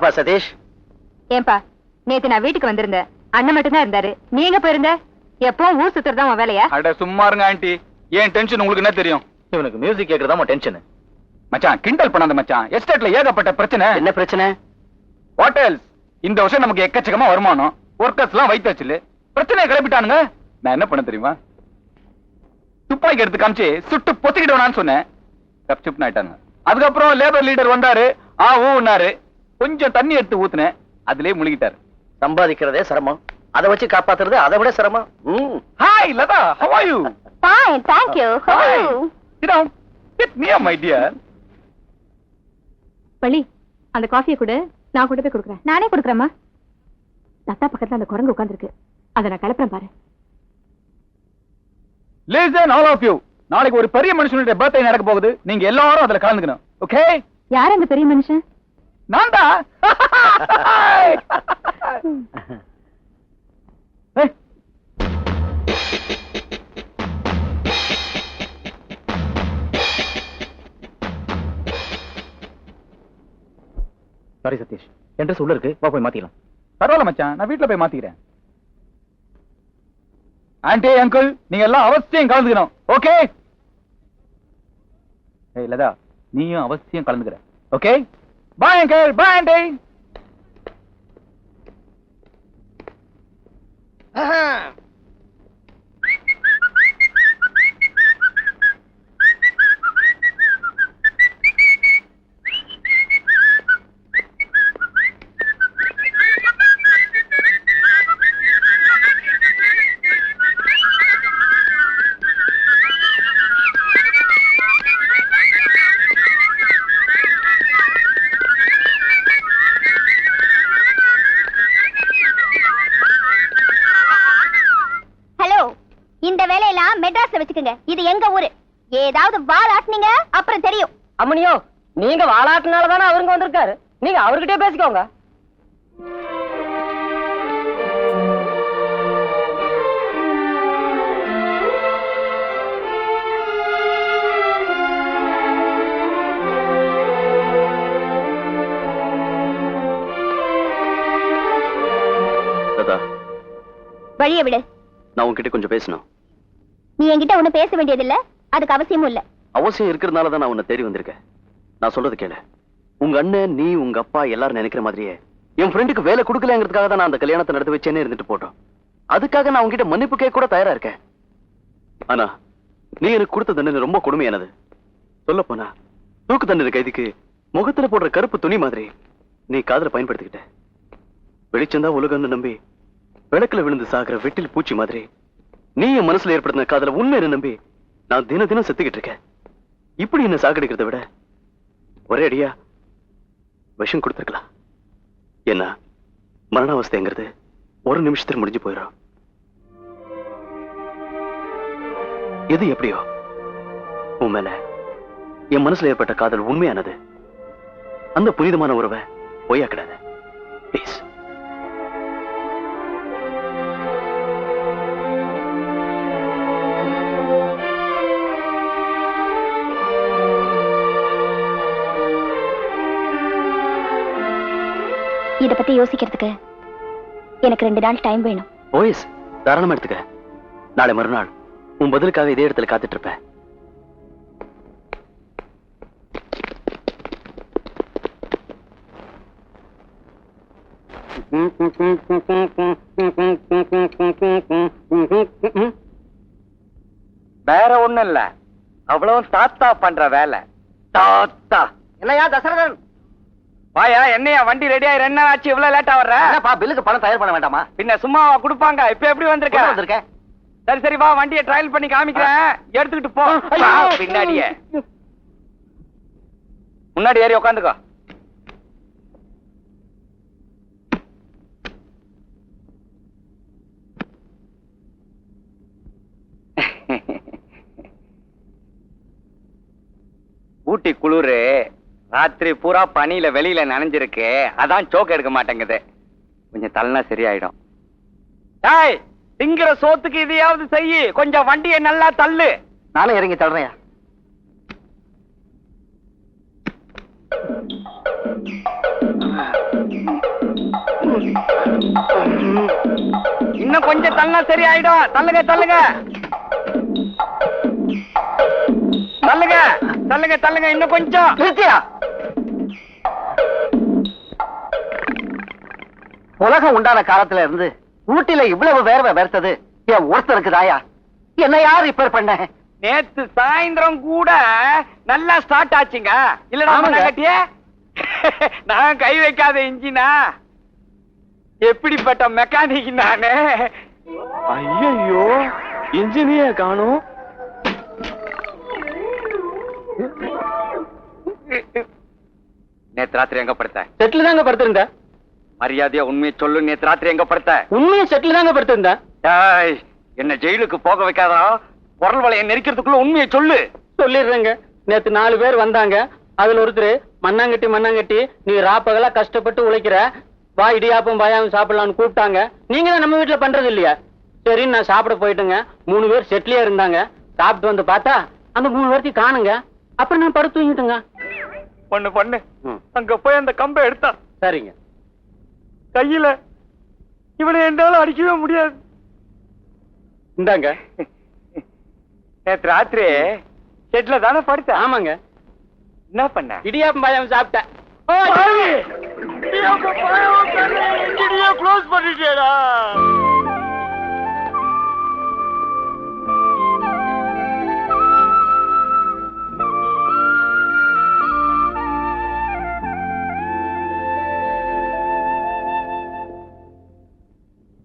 வாப்பா சதீஷ். ஏன்பா, நேத்து நான் வீட்டுக்கு வந்திருந்தேன். அண்ணன் மட்டும் தான் இருந்தாரு. நீ எங்க போயிருந்த? எப்பவும் ஊர் சுத்துறதா உன் வேலையா? அட சும்மா இருங்க ஆண்டி. ஏன் டென்ஷன் உங்களுக்கு என்ன தெரியும்? இவனுக்கு மியூசிக் கேக்குறதா டென்ஷன். மச்சான் கிண்டல் பண்ணாத மச்சான். எஸ்டேட்ல ஏகப்பட்ட பிரச்சனை. என்ன பிரச்சனை? ஹோட்டல்ஸ் இந்த வருஷம் நமக்கு எக்கச்சக்கமா வருமானம். ஒர்க்கர்ஸ் எல்லாம் வைத்து வச்சுல பிரச்சனை கிளப்பிட்டானுங்க. நான் என்ன பண்ண தெரியுமா? துப்பாக்கி எடுத்து காமிச்சு சுட்டு பொத்திக்கிட்டோனான்னு சொன்னேன். கப்சுப்னு ஆயிட்டாங்க. அதுக்கப்புறம் லேபர் லீடர் வந்தாரு. ஊன்னாரு. கொஞ்சம் தண்ணி எடுத்து ஊத்துனேன். அதுலயே முழுகிட்டாரு. சம்பாதிக்கிறதே சிரமம், அதை வச்சு காப்பாத்துறது அதை விட சிரமம். Hi Latha, how are you? Fine, thank you. How are you? Sit down. Sit near my dear. பள்ளி, அந்த காஃபியை கொடு, நான் கொண்டு போய் கொடுக்குறேன். நானே கொடுக்குறேம்மா. தத்தா பக்கத்துல அந்த குரங்கு உட்கார்ந்திருக்கு. அதை நான் கிளப்புறேன் பாரு. Listen all of you. நாளைக்கு ஒரு பெரிய மனுஷனுடைய பர்த்டே நடக்க போகுது. நீங்க எல்லாரும் அதுல கலந்துக்கணும். ஓகே? யார் அந்த பெரிய மனுஷன்? நான்தா. சாரி சதீஷ், என்ட்ரஸ் உள்ள இருக்கு, வா போய் மாத்திக்கலாம். பரவாயில்ல மச்சான், நான் வீட்டுல போய் மாத்திக்கிறேன். ஆண்டி அங்கிள் நீங்க எல்லாம் அவசியம் கலந்துக்கணும். ஓகே? ஏய் லதா, நீயும் அவசியம் கலந்துக்கிற. Okay? Bye uncle, bye aunty. இது எங்க ஊரு. ஏதாவது வாலாட்டுனீங்க அப்புறம் தெரியும். அம்மனியோ, நீங்க வாலாட்டுனால தானே அவருங்க வந்திருக்காரு. நீங்க அவர்கிட்டயே பேசிக்கோங்க. வழிய விடு. நான் உன்கிட்ட கொஞ்சம் பேசணும். நீ என்கிட்ட ஒண்ணு பேச வேண்டியதில்ல, அதுக்கு அவசியமும் இல்ல. அவசியம் இருக்கிறதுனால தான் நான் உன்னை தேடி வந்திருக்கேன். நான் சொல்றது கேளு. உங்க அண்ணன், நீ, உங்க அப்பா எல்லாரும் நினைக்கிற மாதிரியே என் ஃப்ரெண்டுக்கு வேலை கொடுக்கலங்கிறதுக்காக தான் நான் அந்த கல்யாணத்தை நடத்தி வச்சேன்னு இருந்துட்டு போட்டோம். அதுக்காக நான் உங்ககிட்ட மன்னிப்பு கேட்க கூட தயாரா இருக்கேன். ஆனா நீ எனக்கு கொடுத்த தண்டனை ரொம்ப கொடுமையானது. சொல்ல போனா தூக்கு தண்டனை கைதிக்கு முகத்துல போடுற கருப்பு துணி மாதிரி நீ காதல பயன்படுத்திக்கிட்ட. வெளிச்சந்தா உலகம்னு நம்பி விளக்குல விழுந்து சாகிற வெட்டில் பூச்சி மாதிரி நீ என் மனசுல ஏற்படுத்தின காதல உண்மையை நம்பி நான் தினம் தினம் செத்துக்கிட்டு இருக்கேன். இப்படி என்ன சாகடிக்கிறத விட ஒரே அடியா விஷம் கொடுத்துருக்கலாம். என்ன மரண அவஸ்தைங்கிறது ஒரு நிமிஷத்துல முடிஞ்சு போயிடும். எது எப்படியோ உன் மேல என் மனசுல ஏற்பட்ட காதல் உண்மையானது. அந்த புனிதமான உறவை பொய்யாக்கிடாத ப்ளீஸ். இத பத்தி யோசிக்கிறதுக்கு எனக்கு 2 நாள் டைம் வேணும். ஓஎஸ், தாராளமா எடுத்துக்க. நாளை மறுநாள் உன் பதிலுக்காக இதே இடத்துல காத்துட்டு இருப்பேன். வேற ஒண்ணும் இல்ல, அவ்வளவு தாத்தா பண்ற வேலை. தாத்தா என்னையா தசரதன்? வாயா, என்னையா வண்டி ரெடி ஆயி 2 நாள் ஆச்சு, இவ்வளவு லேட்டா வர்ற? பில்லுக்கு பணம் தயார் பண்ண வேண்டாமா? பின்ன சும்மா கொடுப்பாங்க. இப்ப எப்படி வந்திருக்க? சரி சரி, வா வண்டியை ட்ரையல் பண்ணி காமிக்கிறேன், எடுத்துக்கிட்டு போ. பின்னாடியே முன்னாடி ஏறி உட்காந்துக்கோ. ஊட்டி குளிரு, ராத்திரி பூரா பனியில வெளியில நனைஞ்சிருக்கு, அதான் சோக்கு எடுக்க மாட்டேங்குது. கொஞ்சம் தள்ளனா சரியாயிடும். டேய், திங்கிற சோத்துக்கு இதையாவது செய்யி, கொஞ்சம் வண்டியை நல்லா தள்ளு. நானும் இறங்கி தள்ளுறேன். இன்னும் கொஞ்சம் தள்ளா சரி ஆயிடும். தள்ளுங்க தள்ளுங்க தள்ளுங்க தள்ளுங்க தள்ளுங்க, இன்னும் கொஞ்சம். நிறுத்தியா? உலகம் உண்டான காலத்துல இருந்து ஊட்டில இவ்வளவு வேர்வை வேர்த்தது என் ஒருத்தருக்கு தாயா. என்ன யார் ரிப்பேர் பண்ண? நேத்து சாயந்தரம் கூட நல்லா ஸ்டார்ட் ஆச்சுங்க. இல்ல கட்டிய நான் கை வைக்காத இன்ஜினா? எப்படிப்பட்ட மெக்கானிக் நானு. ஐயோ, இன்ஜினிய காணும். நேத்து ராத்திரி எங்க படுத்த? செட்டில் தாங்க படுத்திருந்த. மரியாதையா உண்மையை சொல்லு. நேத்து ராத்திரி எங்க படுத்த? உண்மையை செட்டில் தாங்க படுத்திருந்த. என்ன ஜெயிலுக்கு போக வைக்காதா? குரல் வளைய நெரிக்கிறதுக்குள்ள உண்மையை சொல்லு. சொல்லிடுறேங்க. நேத்து 4 பேர் வந்தாங்க. அதுல ஒருத்தர் மண்ணாங்கட்டி நீ ராப்பகலா கஷ்டப்பட்டு உழைக்கிற, வா இடியாப்பம் பாயாவும் சாப்பிடலாம்னு கூப்பிட்டாங்க. நீங்க தான் நம்ம வீட்டுல பண்றது இல்லையா? சரி நான் சாப்பிட போயிட்டுங்க. 3 பேர் செட்லயே இருந்தாங்க. சாப்பிட்டு வந்து பார்த்தா அந்த 3 பேர்த்தையும் காணுங்க. அப்புறம் நான் படுத்து தூங்கிட்டுங்க. பொண்ணு அங்க போய் அந்த கம்பை எடுத்தா. சரிங்க. கையில இவனை என்னால அடிக்கவே முடியாது. இந்தாங்க. நேற்று ராத்திரி செட்ல தானே படுத்த? ஆமாங்க. என்ன பண்ண? இடியாப்பம் பாயாவும் சாப்பிட்டேன். Close பண்ணிட்டேடா.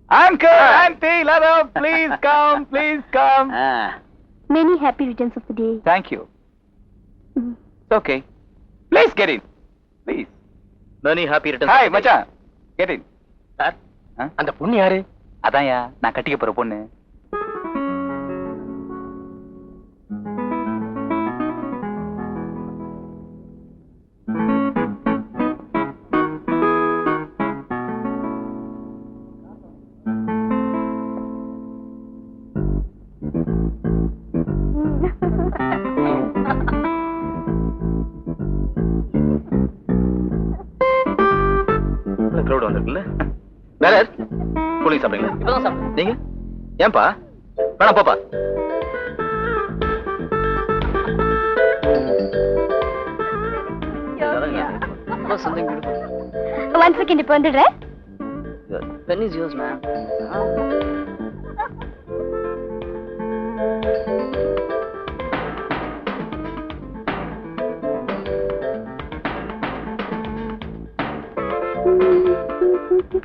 Uncle, auntie, Lada, please come, please come. Many happy returns of the day. Thank you. It's okay. Please get in. Please. Many happy returns. Hi, மச்சான். Get in. சார், அந்த பொண்ணு யாரு? அதான்யா நான் கட்டிக்க போற பொண்ணு. கிரௌட் வந்திருக்குல்ல. வேற கூலிங் சாப்பிடுங்களா? இப்பதான் சாப்பிட்டேன். நீங்க ஏன்பா? வேணாம் போப்பா. One second, இப்ப வந்துடுறேன். Pen is yours, man.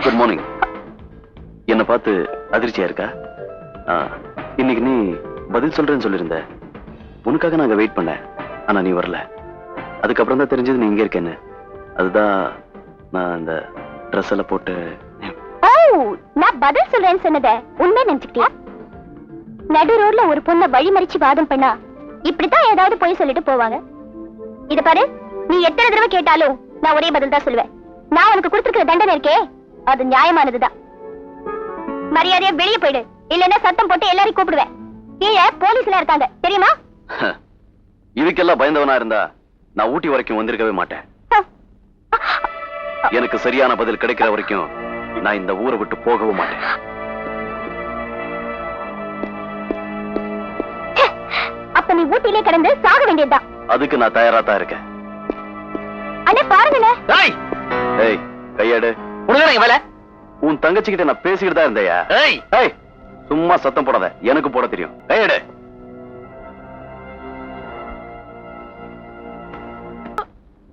Good morning. என்ன பார்த்து அதிர்ச்சியா இருக்கா? இன்னைக்கு நீ பதில் சொல்றேன்னு சொல்லிருந்த. உனக்காக நாங்க வெயிட் பண்ணேன். ஆனா நீ வரல. அதுக்கப்புறம் தான் தெரிஞ்சது நீ இங்க இருக்கேன்னு. அதுதான் நான் அந்த ட்ரெஸ் எல்லாம் போட்டு. நான் பதில் சொல்றேன்னு சொன்னதை உண்மை நினைச்சுக்கிட்டியா? நடு ரோட்ல ஒரு பொண்ணை வழிமறிச்சு வாதம் பண்ணா இப்படித்தான் ஏதாவது போய் சொல்லிட்டு போவாங்க. இத பாரு, நீ எத்தனை தடவை கேட்டாலும் நான் ஒரே பதில் தான் சொல்லுவேன். நான் உனக்கு கொடுத்திருக்கிற தண்டனை இருக்கே, அது நியாயமானதுதான். மரியாதையா வெளியே போயிடு, இல்லன்னா சத்தம் போட்டு எல்லாரையும் கூப்பிடுவேன். கீழே போலீஸ்ல இருக்காங்க, தெரியுமா? இதுக்கெல்லாம் பயந்தவனா இருந்தா நான் ஊட்டி வரைக்கும் வந்திருக்கவே மாட்டேன். எனக்கு சரியான பதில் கிடைக்கிற வரைக்கும் நான் இந்த ஊரை விட்டு போகவும் மாட்டேன். அப்ப நீ ஊட்டிலே கடந்து சாக வேண்டியதுதான். அதுக்கு நான் தயாரா தான் இருக்கேன். அண்ணே பாருங்களே. ஏய், கையாடு. வேலை உன் தங்கச்சி கிட்ட நான் பேசிக்கிட்டு தான் இருந்தையா? ஏய், சும்மா சத்தம் போடாத. எனக்கு போட தெரியும். கையாடு.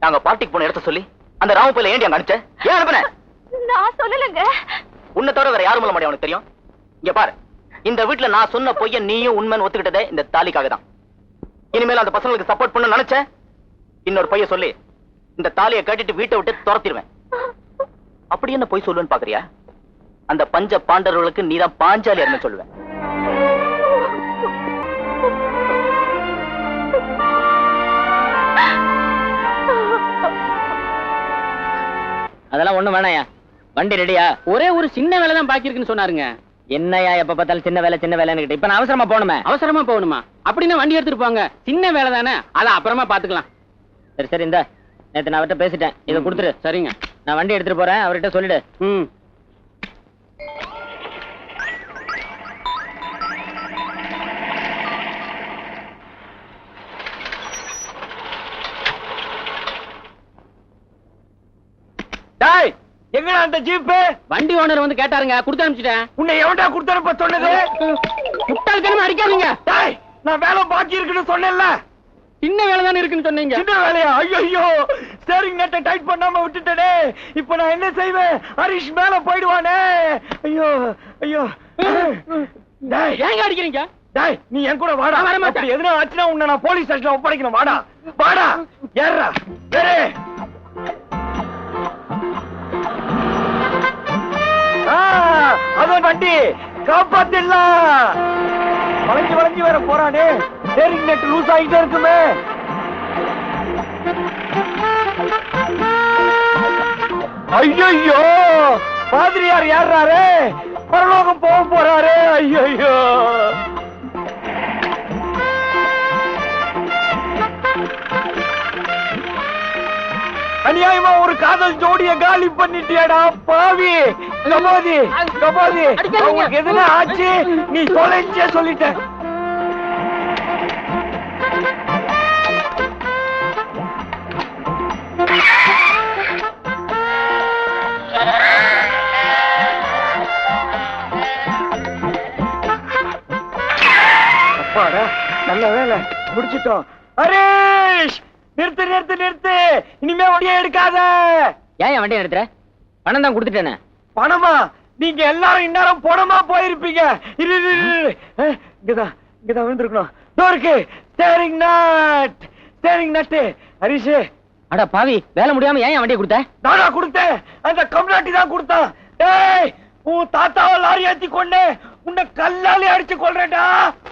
நாங்க பார்ட்டிக்கு போன இடத்த சொல்லி அந்த ராமப்பையில ஏண்டி அங்க அனுப்பிச்ச? ஏன் அனுப்புன? நான் சொல்லலங்க. உன்னை தவிர வேற யாரும் மூலமாடி அவனுக்கு தெரியும். இங்க பாரு, இந்த வீட்டுல நான் சொன்ன பொய்ய நீயும் உண்மைன்னு ஒத்துக்கிட்டதே இந்த தாலிக்காக தான். இனிமேல் அந்த பசங்களுக்கு சப்போர்ட் பண்ண நினைச்ச இன்னொரு பொய்ய சொல்லி இந்த தாலியை கட்டிட்டு வீட்டை விட்டு துரத்திடுவேன். அப்படி என்ன பொய் சொல்லுவேன்னு பாக்குறியா? அந்த பஞ்ச பாண்டவர்களுக்கு நீதான் பாஞ்சாலி என்ன சொல்லுவேன். அதெல்லாம் ஒண்ணும் வேணாயா. வண்டி ரெடியா? ஒரே ஒரு சின்ன வேலை தான் பாக்கி இருக்குன்னு சொன்னாருங்க. என்னையா எப்ப பார்த்தாலும் சின்ன வேலைன்னு கிட்ட. இப்ப நான் அவசரமா போகணுமே. அவசரமா போகணுமா? அப்படின்னா வண்டி எடுத்துட்டு போங்க. சின்ன வேலை தானே, அதை அப்புறமா பாத்துக்கலாம். சரி சரி, இந்த நேத்து நான் அவர்கிட்ட பேசிட்டேன். இதை கொடுத்துரு. சரிங்க, நான் வண்டி எடுத்துட்டு போறேன். அவர்கிட்ட சொல்லிடு. டேய் எங்கடா அந்த ஜீப்? வண்டி ஓனர் வந்து கேட்டாருங்க, கொடுத்து அனுப்பிச்சிட்டேன். உன்னை எவன்டா கொடுத்தனுப்ப சொன்னது? முட்டாள்தனமா அடிக்காதீங்க. டேய் நான் வேலை பாக்கி இருக்குன்னு சொன்னேன்ல. சின்ன வேலை தானே இருக்குன்னு சொன்னீங்க. சின்ன வேலையா? ஐயோ ஸ்டீரிங் நட்டை டைட் பண்ணாம விட்டுட்டேனே. இப்போ நான் என்ன செய்வேன்? ஹரிஷ் மேல போயிடுவானே. ஐயோ ஐயோ. டேய் ஏங்க அடிக்கிறீங்க? டேய் நீ என் கூட வாடா. நான் வர மாட்டேன். அப்படி எதுனா ஆச்சுனா உன்னை நான் போலீஸ் ஸ்டேஷன்ல ஒப்படைக்கணும். வாடா வாடா. ஏறா ஏறு. அதான் வண்டி காப்பாத்திடலாம். வளைஞ்சு வளைஞ்சு வேற போறானே. ஸ்டீரிங் நட் லூஸ் ஆகிட்டே இருக்குமே. ஐயோ பாதிரியார் ஏறாரு, பரலோகம் போக போறாரு. ஐயோ அநியாயமா ஒரு காதல் ஜோடிய காலி பண்ணிட்டியாடா பாவி. கபாதி கபாதி உங்களுக்கு எதுனா ஆச்சு நீ தொலைச்சே சொல்லிட்ட. அப்பாடா நல்ல வேலை முடிச்சிட்டோம். ஹரீஷ் நிறுத்து நிறுத்து நிறுத்து. இனிமே வண்டியை எடுக்காத. ஏன் வண்டி எடுத்துற? பணம் தான் கொடுத்துட்டேனே. பணமா? நீங்க எல்லாரும் இந்நேரம் பணமா போயிருப்பீங்க. இரு இரு, இரு. இங்கதான் இங்கதான் விழுந்திருக்கணும். இருக்கு steering nut. Steering nut. Harish அட பாவி, வேலை முடியாம ஏன் வண்டியை கொடுத்த? நானா கொடுத்தேன்? அந்த கம்நாட்டி தான் கொடுத்தான். டேய் உன் தாத்தாவை லாரி ஏத்தி கொண்டு உன்னை கல்லாலே அடிச்சு கொள்றேன்டா.